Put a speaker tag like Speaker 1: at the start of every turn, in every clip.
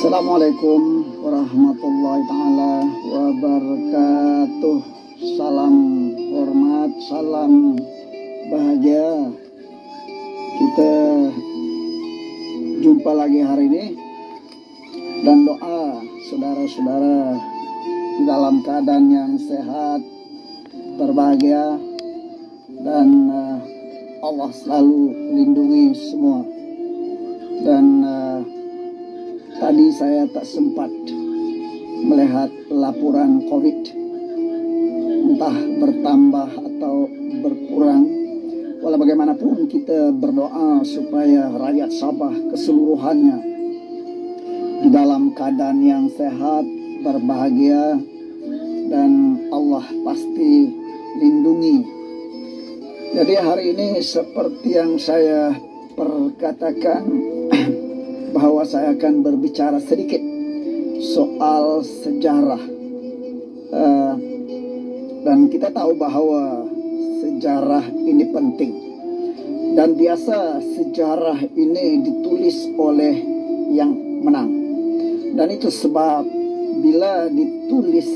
Speaker 1: Assalamualaikum warahmatullahi taala wabarakatuh. Salam hormat, salam bahagia. Kita jumpa lagi hari ini dan doa saudara-saudara dalam keadaan yang sehat, berbahagia, dan Allah selalu lindungi semua. Dan tadi saya tak sempat melihat laporan COVID, entah bertambah atau berkurang. Walau bagaimanapun kita berdoa supaya rakyat Sabah keseluruhannya di dalam keadaan yang sehat, berbahagia, dan Allah pasti lindungi. Jadi hari ini seperti yang saya perkatakan, bahwa saya akan berbicara sedikit soal sejarah. Dan kita tahu bahwa sejarah ini penting. Dan biasa sejarah ini ditulis oleh yang menang. Dan itu sebab bila ditulis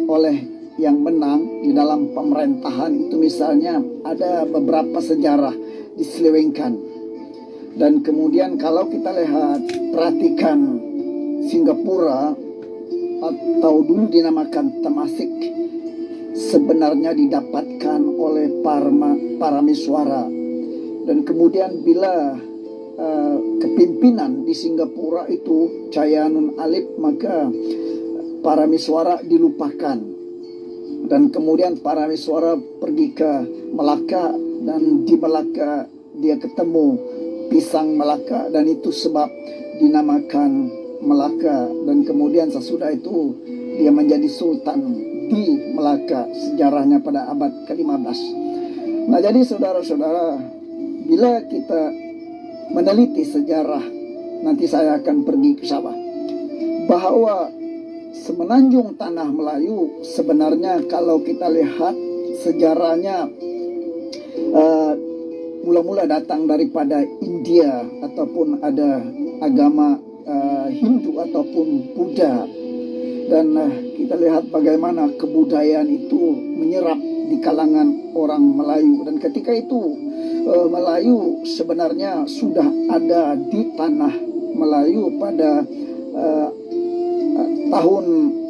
Speaker 1: oleh yang menang di dalam pemerintahan itu, misalnya ada beberapa sejarah diselewengkan. Dan kemudian kalau kita lihat, perhatikan Singapura atau dulu dinamakan Temasek, sebenarnya didapatkan oleh para miswara. Dan kemudian bila kepimpinan di Singapura itu Cayanun Alip, maka para miswara dilupakan. Dan kemudian para miswara pergi ke Melaka, dan di Melaka dia ketemu pisang Melaka, dan itu sebab dinamakan Melaka. Dan kemudian sesudah itu dia menjadi sultan di Melaka, sejarahnya pada abad ke-15. Nah, jadi saudara-saudara, bila kita meneliti sejarah, nanti saya akan pergi ke Sabah, bahwa semenanjung tanah Melayu sebenarnya kalau kita lihat sejarahnya mula-mula datang daripada India, ataupun ada agama Hindu ataupun Buddha. Dan kita lihat bagaimana kebudayaan itu menyerap di kalangan orang Melayu. Dan ketika itu Melayu sebenarnya sudah ada di tanah Melayu pada tahun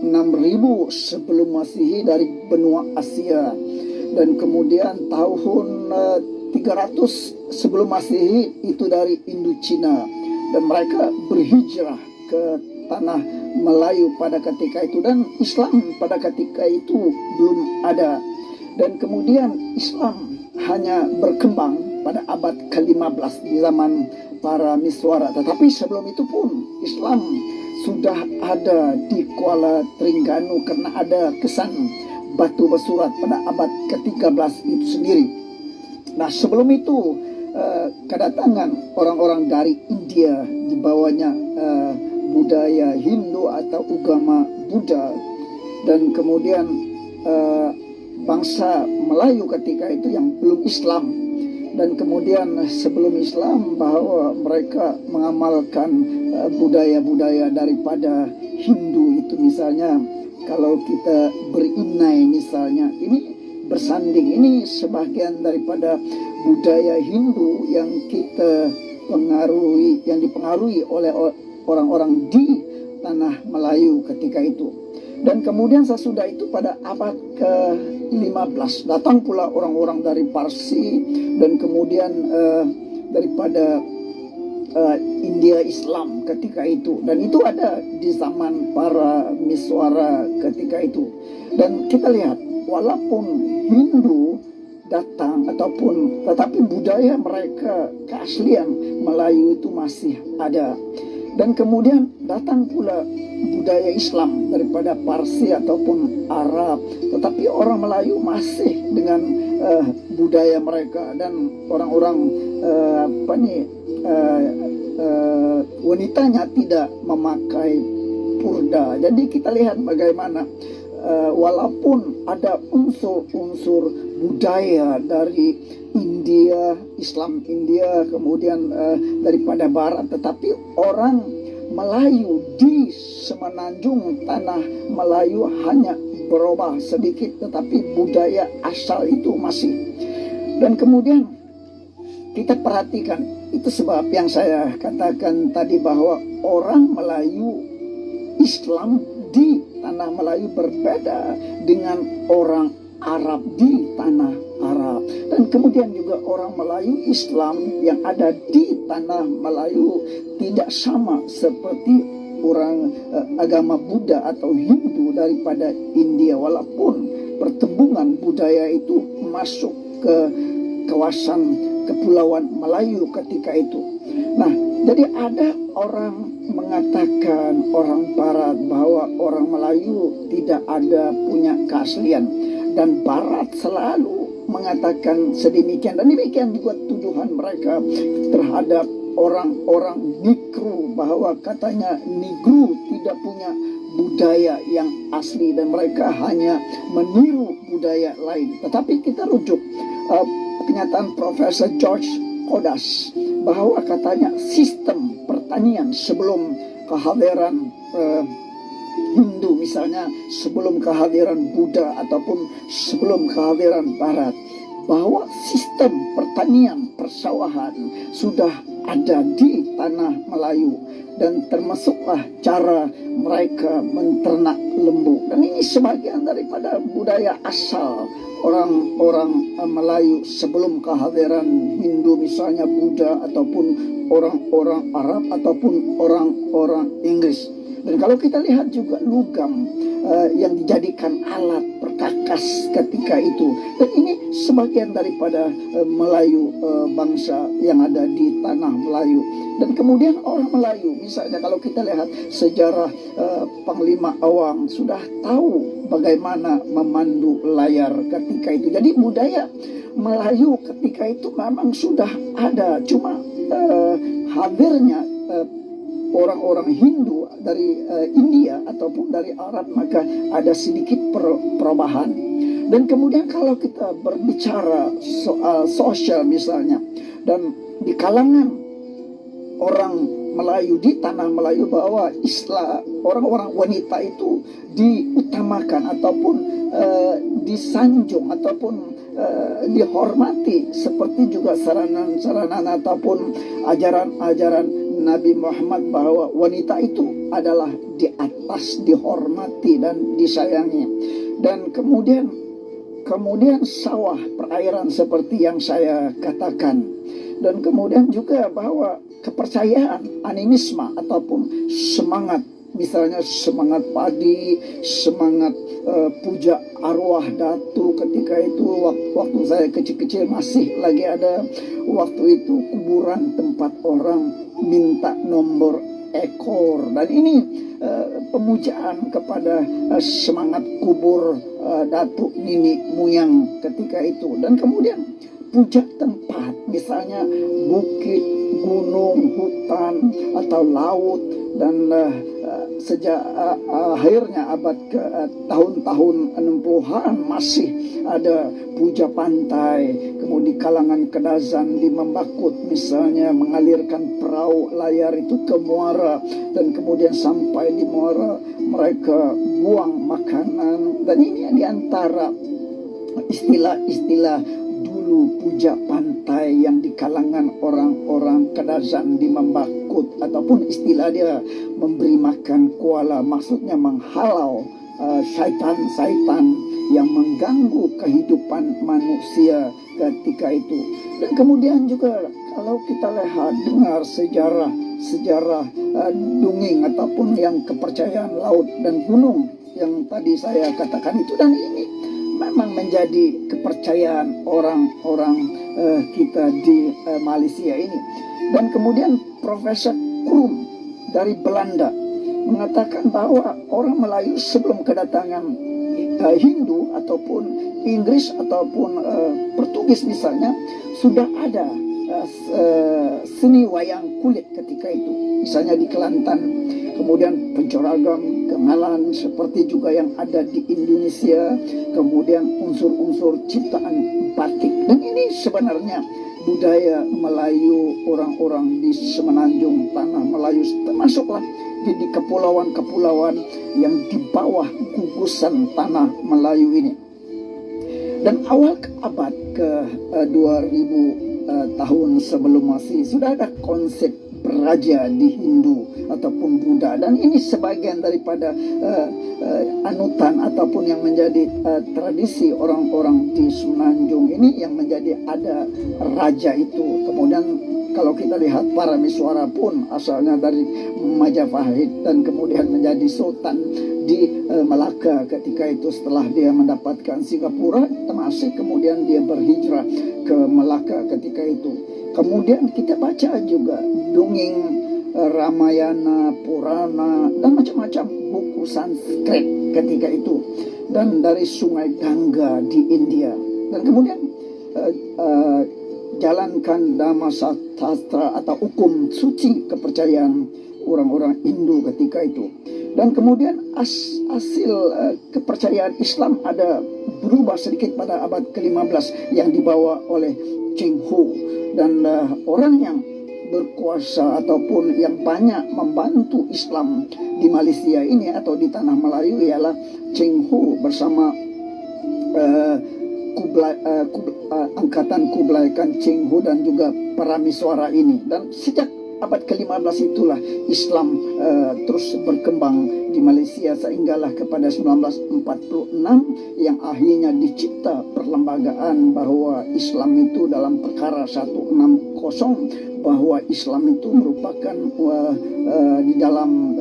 Speaker 1: 6000 sebelum Masehi dari benua Asia. Dan kemudian tahun 300 sebelum Masehi itu dari Indochina, dan mereka berhijrah ke tanah Melayu pada ketika itu. Dan Islam pada ketika itu belum ada, dan kemudian Islam hanya berkembang pada abad ke-15 di zaman para miswara. Tetapi sebelum itu pun Islam sudah ada di Kuala Terengganu, karena ada kesan batu bersurat pada abad ke-13 itu sendiri. Nah, sebelum itu kedatangan orang-orang dari India, dibawanya budaya Hindu atau agama Buddha. Dan kemudian bangsa Melayu ketika itu yang belum Islam. Dan kemudian sebelum Islam bahwa mereka mengamalkan budaya-budaya daripada Hindu itu. Misalnya kalau kita berinai misalnya, ini bersanding, ini sebagian daripada budaya Hindu yang kita pengaruhi, yang dipengaruhi oleh orang-orang di tanah Melayu ketika itu. Dan kemudian sesudah itu pada abad ke-15 datang pula orang-orang dari Parsi, dan kemudian daripada India Islam ketika itu. Dan itu ada di zaman para miswara ketika itu. Dan kita lihat, walaupun Hindu datang tetapi budaya mereka, keaslian Melayu itu masih ada. Dan kemudian datang pula budaya Islam daripada Parsi ataupun Arab, tetapi orang Melayu masih dengan budaya mereka. Dan orang-orang wanitanya tidak memakai purda. Jadi kita lihat bagaimana walaupun ada unsur-unsur budaya dari India, Islam India, kemudian daripada Barat, tetapi orang Melayu di semenanjung tanah Melayu hanya berubah sedikit, tetapi budaya asal itu masih. Dan kemudian kita perhatikan, itu sebab yang saya katakan tadi bahwa orang Melayu Islam di tanah Melayu berbeda dengan orang Arab di tanah Arab. Dan kemudian juga orang Melayu Islam yang ada di tanah Melayu tidak sama seperti orang agama Buddha atau Hindu daripada India, walaupun pertembungan budaya itu masuk ke kawasan Kepulauan Melayu ketika itu. Nah, jadi ada orang mengatakan orang Barat bahwa orang Melayu tidak ada punya keaslian, dan Barat selalu mengatakan sedemikian, dan demikian juga tuduhan mereka terhadap orang-orang Negro bahwa katanya Negro tidak punya budaya yang asli dan mereka hanya meniru budaya lain. Tetapi kita rujuk kenyataan Profesor George Kodas bahwa katanya sistem pertanian sebelum kehadiran Hindu misalnya, sebelum kehadiran Buddha ataupun sebelum kehadiran Barat, bahwa sistem pertanian persawahan sudah ada di tanah Melayu, dan termasuklah cara mereka menternak lembu. Dan ini sebagian daripada budaya asal orang-orang Melayu sebelum kehadiran Hindu misalnya, Buddha ataupun orang-orang Arab ataupun orang-orang Inggris. Dan kalau kita lihat juga logam yang dijadikan alat perkakas ketika itu, dan ini sebagian daripada Melayu, bangsa yang ada di tanah Melayu. Dan kemudian orang Melayu misalnya kalau kita lihat sejarah Panglima Awang sudah tahu bagaimana memandu layar ketika itu. Jadi budaya Melayu ketika itu memang sudah ada, cuma hadirnya orang-orang Hindu dari India ataupun dari Arab, maka ada sedikit perubahan. Dan kemudian kalau kita berbicara soal sosial misalnya, dan di kalangan orang Melayu di tanah Melayu bahwa Islam, orang-orang wanita itu diutamakan ataupun disanjung ataupun dihormati, seperti juga saranan ataupun ajaran-ajaran Nabi Muhammad bahwa wanita itu adalah di atas, dihormati dan disayangi. Dan kemudian sawah perairan seperti yang saya katakan. Dan kemudian juga bahwa kepercayaan animisme ataupun semangat, misalnya semangat padi, semangat puja arwah datu ketika itu. Waktu saya kecil-kecil masih lagi ada waktu itu kuburan tempat orang minta nomor ekor, dan ini pemujaan kepada semangat kubur datuk nini moyang ketika itu. Dan kemudian puja tempat, misalnya bukit, gunung, hutan atau laut. Dan sejak akhirnya abad ke tahun-tahun 60-an masih ada puja pantai. Kemudian di kalangan Kedazan di Membakut misalnya mengalirkan perahu layar itu ke muara, dan kemudian sampai di muara mereka buang makanan. Dan ini di antara istilah-istilah dulu puja pantai yang di kalangan orang-orang Kedazan di Membakut, ataupun istilah dia memberi makan kuala, maksudnya menghalau syaitan-syaitan yang mengganggu kehidupan manusia ketika itu. Dan kemudian juga kalau kita lihat dengar sejarah dongeng ataupun yang kepercayaan laut dan gunung yang tadi saya katakan itu, dan ini memang menjadi kepercayaan orang-orang kita di Malaysia ini. Dan kemudian Profesor Krum dari Belanda mengatakan bahwa orang Melayu sebelum kedatangan Hindu ataupun Inggris ataupun Portugis misalnya sudah ada seni wayang kulit ketika itu, misalnya di Kelantan. Kemudian pencoragam, kengalan seperti juga yang ada di Indonesia. Kemudian unsur-unsur ciptaan batik. Dan ini sebenarnya budaya Melayu, orang-orang di semenanjung tanah Melayu, termasuklah di kepulauan-kepulauan yang di bawah gugusan tanah Melayu ini. Dan awal abad ke 2000 tahun sebelum Masehi sudah ada konsep beraja di Hindu ataupun Buddha, dan ini sebagian daripada anutan ataupun yang menjadi tradisi orang-orang di Semenanjung ini, yang menjadi ada raja itu. Kemudian kalau kita lihat Parameswara pun asalnya dari Majapahit dan kemudian menjadi sultan di Melaka ketika itu setelah dia mendapatkan Singapura, termasuk kemudian dia berhijrah ke Melaka ketika itu. Kemudian kita baca juga dongeng Ramayana, Purana, dan macam-macam buku Sanskrit ketika itu, dan dari Sungai Gangga di India. Dan kemudian jalankan Dhamma Sastra atau hukum suci kepercayaan orang-orang Hindu ketika itu. Dan kemudian hasil kepercayaan Islam ada berubah sedikit pada abad ke-15 yang dibawa oleh Cheng Ho, dan orang yang berkuasa ataupun yang banyak membantu Islam di Malaysia ini atau di tanah Melayu ialah Cheng Ho bersama angkatan Kublai Khan, Cheng Ho dan juga Parameswara ini. Dan sejak abad ke-15 itulah Islam terus berkembang di Malaysia sehinggalah kepada 1946 yang akhirnya dicipta perlembagaan bahwa Islam itu dalam perkara 160 bahwa Islam itu merupakan di dalam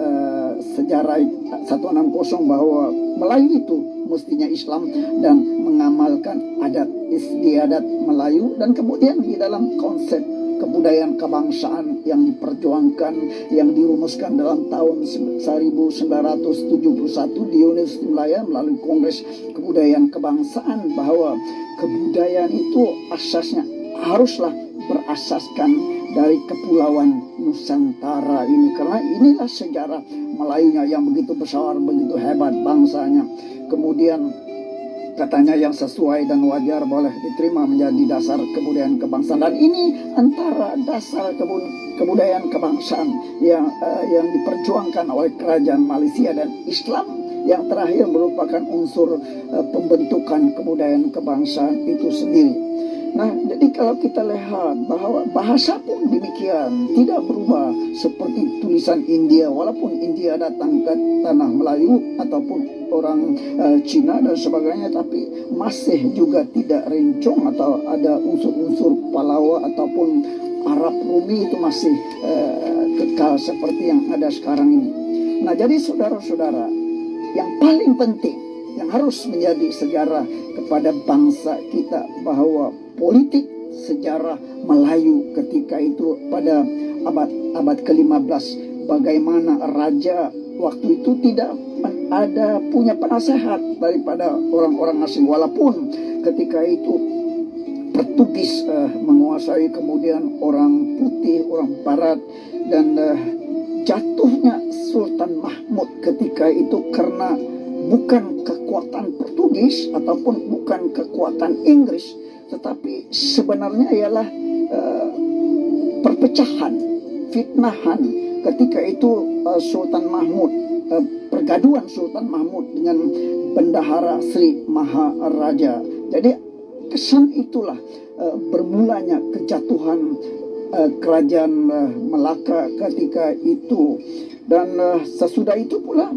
Speaker 1: sejarah 160 bahwa Melayu itu mestinya Islam dan mengamalkan adat istiadat Melayu, dan kemudian di dalam konsep kebudayaan kebangsaan yang diperjuangkan, yang dirumuskan dalam tahun 1971 di Universitas Malaya melalui Kongres Kebudayaan Kebangsaan, bahwa kebudayaan itu asasnya haruslah berasaskan dari kepulauan Nusantara ini, karena inilah sejarah Melayunya yang begitu besar, begitu hebat bangsanya. Kemudian katanya yang sesuai dan wajar boleh diterima menjadi dasar kebudayaan kebangsaan, dan ini antara dasar kebudayaan kebangsaan yang diperjuangkan oleh kerajaan Malaysia dan Islam yang terakhir merupakan unsur pembentukan kebudayaan kebangsaan itu sendiri. Nah, jadi kalau kita lihat bahwa bahasa pun demikian tidak berubah seperti tulisan India, walaupun India datang ke tanah Melayu ataupun orang Cina dan sebagainya, tapi masih juga tidak rencong atau ada unsur-unsur Palawa ataupun Arab Rumi itu masih kekal seperti yang ada sekarang ini. Nah, jadi saudara-saudara, yang paling penting yang harus menjadi sejarah kepada bangsa kita bahwa politik sejarah Melayu ketika itu pada abad ke-15, bagaimana raja waktu itu tidak ada punya penasehat daripada orang-orang asing, walaupun ketika itu Portugis menguasai, kemudian orang putih, orang barat, dan jatuhnya Sultan Mahmud ketika itu karena bukan kekuatan Portugis ataupun bukan kekuatan Inggris, tetapi sebenarnya ialah perpecahan, fitnahan ketika itu Sultan Mahmud, pergaduhan Sultan Mahmud dengan Bendahara Sri Maharaja. Jadi kesan itulah bermulanya kejatuhan kerajaan Melaka ketika itu. Dan sesudah itu pula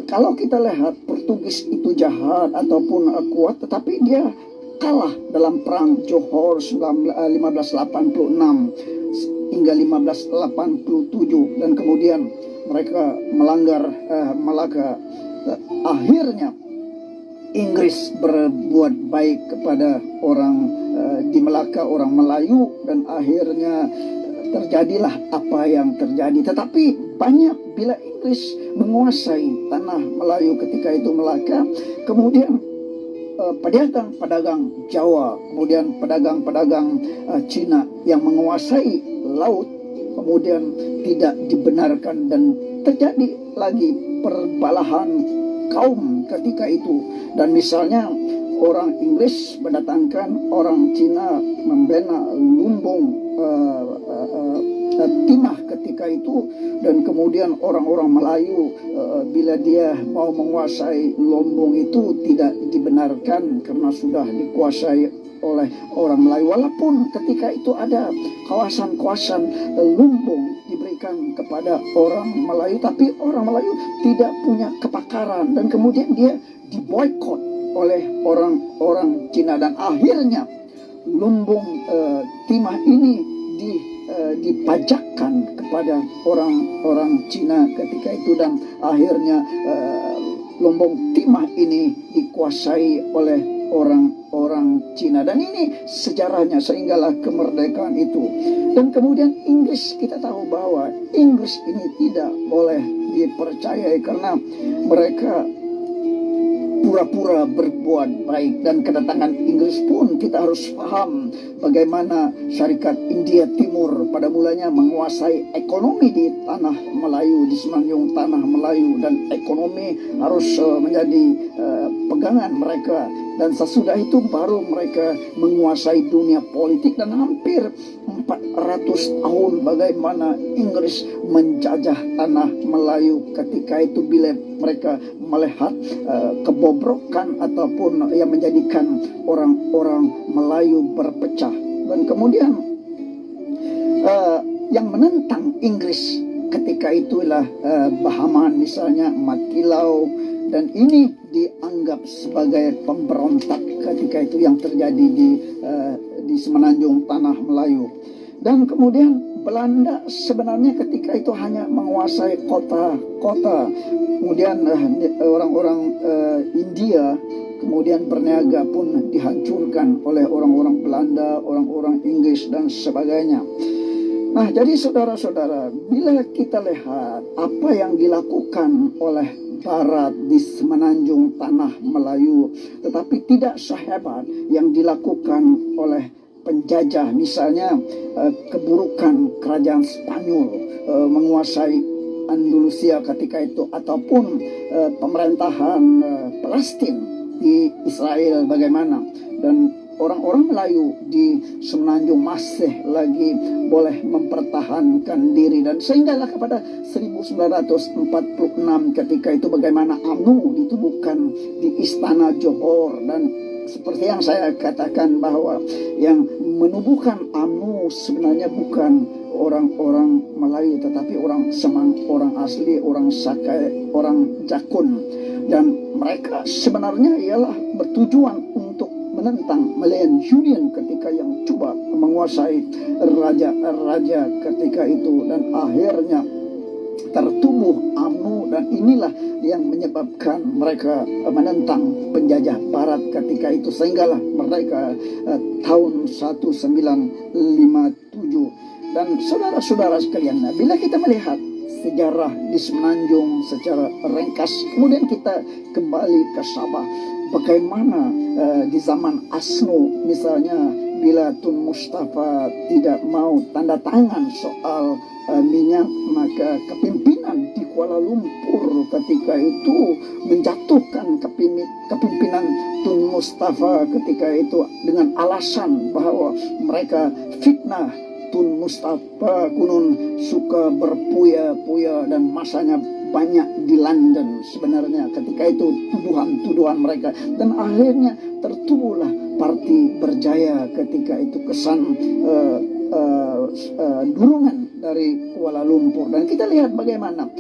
Speaker 1: kalau kita lihat Portugis itu jahat ataupun kuat, tetapi dia kalah dalam perang Johor 1586 hingga 1587, dan kemudian mereka melanggar Melaka. Akhirnya Inggris berbuat baik kepada orang di Melaka, orang Melayu, dan akhirnya terjadilah apa yang terjadi. Tetapi banyak bila Inggris menguasai tanah Melayu ketika itu Melaka, kemudian pedagang-pedagang Jawa, kemudian pedagang-pedagang Cina yang menguasai laut, kemudian tidak dibenarkan dan terjadi lagi perbalahan kaum ketika itu. Dan misalnya orang Inggris mendatangkan orang Cina membina lumbung timah ketika itu, dan kemudian orang-orang Melayu bila dia mau menguasai lumbung itu tidak dibenarkan karena sudah dikuasai oleh orang Melayu, walaupun ketika itu ada kawasan-kawasan lumbung diberikan kepada orang Melayu, tapi orang Melayu tidak punya kepakaran dan kemudian dia diboikot oleh orang-orang Cina, dan akhirnya lumbung timah ini dipajakkan kepada orang-orang Cina ketika itu, dan akhirnya lumbung timah ini dikuasai oleh orang-orang Cina, dan ini sejarahnya sehinggalah kemerdekaan itu. Dan kemudian Inggris, kita tahu bahwa Inggris ini tidak boleh dipercayai karena mereka pura-pura berbuat baik, dan kedatangan Inggris pun kita harus paham bagaimana Syarikat India Timur pada mulanya menguasai ekonomi di tanah Melayu, di semenanjung tanah Melayu, dan ekonomi harus menjadi pegangan mereka, dan sesudah itu baru mereka menguasai dunia politik, dan hampir 400 tahun bagaimana Inggris menjajah tanah Melayu ketika itu, bila mereka melihat kebobrokan ataupun yang menjadikan orang-orang Melayu berpecah, dan kemudian yang menentang Inggris ketika itulah Bahman misalnya, Mat Kilau, dan ini dianggap sebagai pemberontak ketika itu yang terjadi di semenanjung tanah Melayu. Dan kemudian Belanda sebenarnya ketika itu hanya menguasai kota-kota. Kemudian orang-orang India kemudian berniaga pun dihancurkan oleh orang-orang Belanda, orang-orang Inggris dan sebagainya. Nah, jadi saudara-saudara, bila kita lihat apa yang dilakukan oleh Barat di semenanjung tanah Melayu, tetapi tidak sehebat yang dilakukan oleh penjajah, misalnya keburukan kerajaan Spanyol menguasai Andalusia ketika itu, ataupun pemerintahan Palestina di Israel bagaimana, dan orang-orang Melayu di semenanjung masih lagi boleh mempertahankan diri, dan sehinggalah kepada 1946 ketika itu bagaimana UMNO ditubuhkan di Istana Johor, dan seperti yang saya katakan bahwa yang menubuhkan UMNO sebenarnya bukan orang-orang Melayu, tetapi orang Semang, orang asli, orang Sakai, orang Jakun, dan mereka sebenarnya ialah bertujuan untuk menentang Malayan Union ketika yang coba menguasai raja-raja ketika itu, dan akhirnya tertubuh UMNO, dan inilah yang menyebabkan mereka menentang penjajah Barat ketika itu, sehinggalah mereka tahun 1957. Dan saudara-saudara sekalian, bila kita melihat sejarah di Semenanjung secara ringkas, kemudian kita kembali ke Sabah, bagaimana di zaman ASNO misalnya, bila Tun Mustafa tidak mau tanda tangan soal minyak, maka kepimpinan di Kuala Lumpur ketika itu menjatuhkan kepimpinan Tun Mustafa ketika itu dengan alasan bahwa mereka fitnah Tun Mustafa kunun suka berpuya-puya dan masanya banyak di London sebenarnya ketika itu, tuduhan-tuduhan mereka, dan akhirnya tertubuhlah Parti Berjaya ketika itu, kesan dukungan dari Kuala Lumpur. Dan kita lihat bagaimana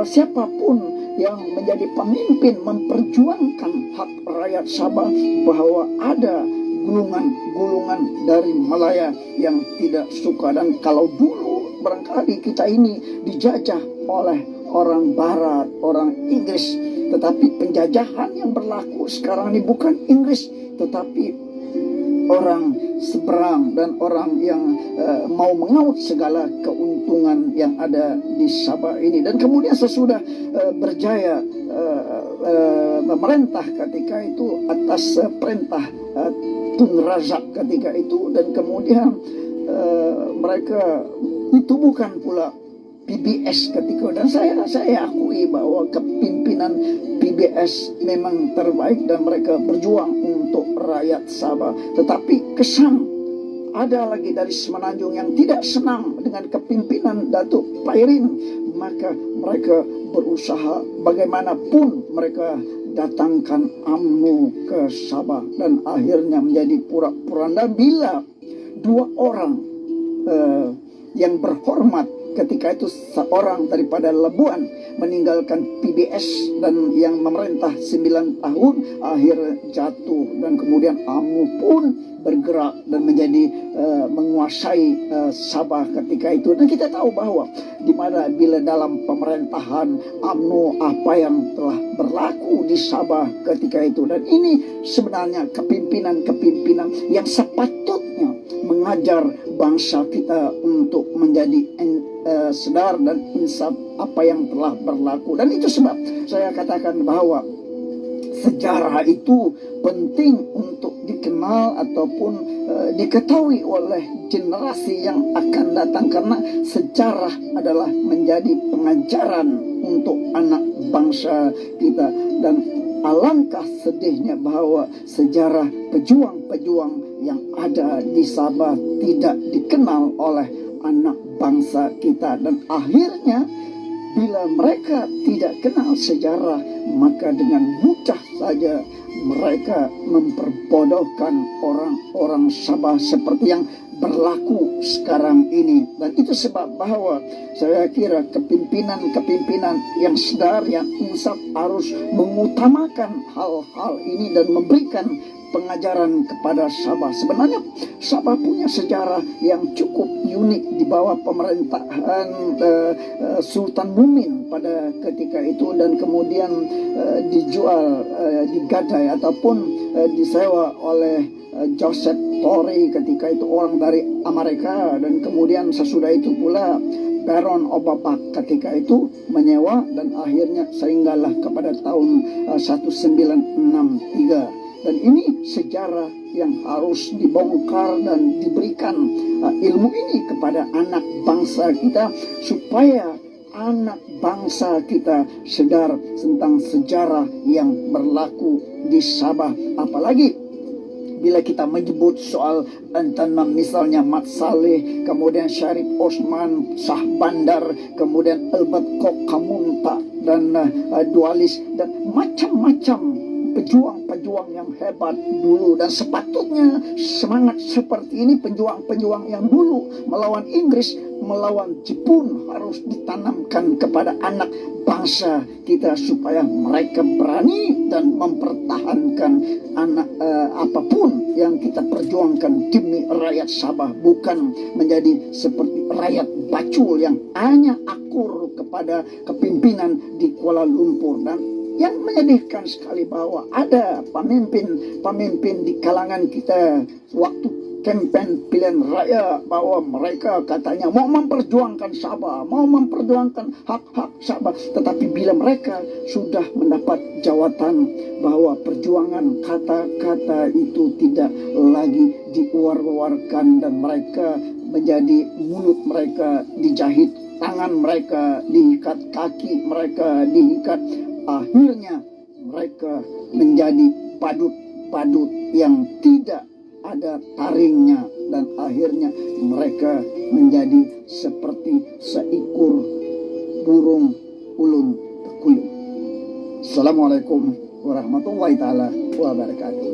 Speaker 1: siapapun yang menjadi pemimpin memperjuangkan hak rakyat Sabah, bahwa ada gulungan-gulungan dari Malaya yang tidak suka. Dan kalau dulu barangkali kita ini dijajah oleh orang Barat, orang Inggris, tetapi penjajahan yang berlaku sekarang ini bukan Inggris, tetapi orang seberang dan orang yang mau mengaut segala keuntungan yang ada di Sabah ini. Dan kemudian sesudah berjaya memerintah ketika itu atas perintah Tun Razak ketika itu, dan kemudian mereka ditubuhkan pula PBS ketika, dan saya akui bahwa kepimpinan PBS memang terbaik dan mereka berjuang untuk rakyat Sabah. Tetapi kesan ada lagi dari Semenanjung yang tidak senang dengan kepimpinan Datuk Pairin, maka mereka berusaha bagaimanapun mereka datangkan UMNO ke Sabah, dan akhirnya menjadi pura-puranda bila dua orang yang berhormat ketika itu, seorang daripada Labuan meninggalkan PBS dan yang memerintah 9 tahun akhir jatuh, dan kemudian UMNO pun bergerak dan menjadi menguasai Sabah ketika itu. Dan kita tahu bahwa di mana bila dalam pemerintahan UMNO apa yang telah berlaku di Sabah ketika itu, dan ini sebenarnya kepimpinan yang sepatutnya mengajar bangsa kita untuk menjadi sadar dan insaf apa yang telah berlaku. Dan itu sebab saya katakan bahwa sejarah itu penting untuk dikenal ataupun diketahui oleh generasi yang akan datang, karena sejarah adalah menjadi pengajaran untuk anak bangsa kita. Dan alangkah sedihnya bahwa sejarah pejuang-pejuang yang ada di Sabah tidak dikenal oleh anak bangsa kita, dan akhirnya bila mereka tidak kenal sejarah, maka dengan mudah saja mereka memperbodohkan orang-orang Sabah seperti yang berlaku sekarang ini. Dan itu sebab bahwa saya kira kepimpinan yang sadar, yang insaf harus mengutamakan hal-hal ini dan memberikan pengajaran kepada Sabah. Sebenarnya Sabah punya sejarah yang cukup unik di bawah pemerintahan Sultan Mumin pada ketika itu, dan kemudian dijual, digadai ataupun disewa oleh Joseph Torrey ketika itu, orang dari Amerika, dan kemudian sesudah itu pula Baron Obabak ketika itu menyewa, dan akhirnya sehinggalah kepada tahun 1963. Dan ini sejarah yang harus dibongkar dan diberikan ilmu ini kepada anak bangsa kita, supaya anak bangsa kita sadar tentang sejarah yang berlaku di Sabah. Apalagi bila kita menyebut soal antara misalnya Mat Saleh, kemudian Syarif Osman, Shah Bandar, kemudian Albert Kok Kamunta, dan Dualis, dan macam-macam pejuang-pejuang yang hebat dulu. Dan sepatutnya semangat seperti ini, pejuang-pejuang yang dulu melawan Inggris, melawan Jepun, harus ditanamkan kepada anak bangsa kita supaya mereka berani dan mempertahankan apapun yang kita perjuangkan demi rakyat Sabah, bukan menjadi seperti rakyat bacul yang hanya akur kepada kepimpinan di Kuala Lumpur. Dan yang menyedihkan sekali bahwa ada pemimpin di kalangan kita waktu kempen pilihan raya, bahwa mereka katanya mau memperjuangkan Sabah, mau memperjuangkan hak-hak Sabah, tetapi bila mereka sudah mendapat jawatan bahwa perjuangan kata-kata itu tidak lagi diuar-uarkan, dan mereka menjadi mulut mereka dijahit, tangan mereka diikat, kaki mereka diikat, akhirnya mereka menjadi badut-badut yang tidak ada taringnya, dan akhirnya mereka menjadi seperti seekor burung ulun tekuyuk. Assalamualaikum warahmatullahi taala wabarakatuh.